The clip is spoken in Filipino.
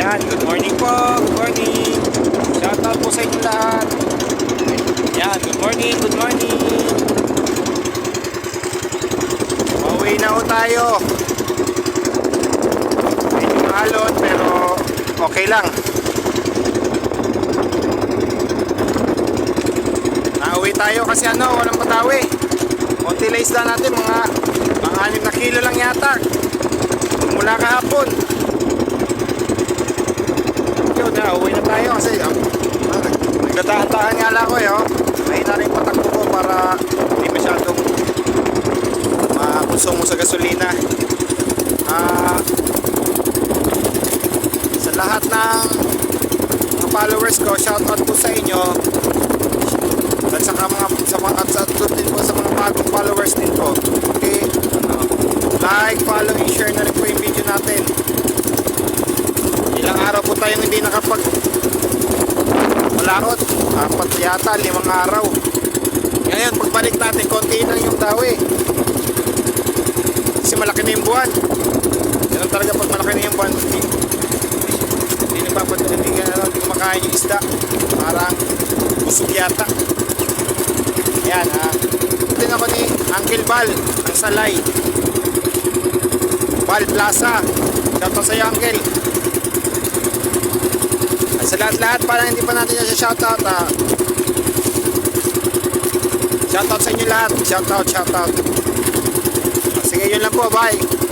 Yan, good morning po. Good morning. Shout out po sa inyo lahat. Yan, good morning, good morning. Pauwi na ho tayo. Medyo maalon pero okay lang. Nauwi tayo kasi walang patawi. Konti lang isda natin, mga 6 na kilo lang yata. Mula kahapon. Yun na, uwi na tayo kasi nagdatahan-tahan nga lang ako mahina rin patakbo ko para hindi masyadong makonsumo sa gasolina. Sa lahat ng mga followers ko, shoutout po sa inyo. At saka din po sa mga bagong followers din po. Okay, like, follow, and share na rin po yung video natin. Ilang araw po tayong hindi malakot. 4 yata, 5 araw. Ngayon, pagbalik natin, konti lang yung dawi. Kasi malaki na yung buwan. Ganun talaga pag malaki na yung buwan. Hindi kumakain yung isda. Parang busog yata. Ayan Ito ako ni Uncle Val ng Salay, Val Plaza. Shoutout sa iyo, Uncle. At sa lahat-lahat, parang hindi pa natin siya shoutout Shoutout sa inyo lahat. Shoutout. Sige, yun lang po, bye.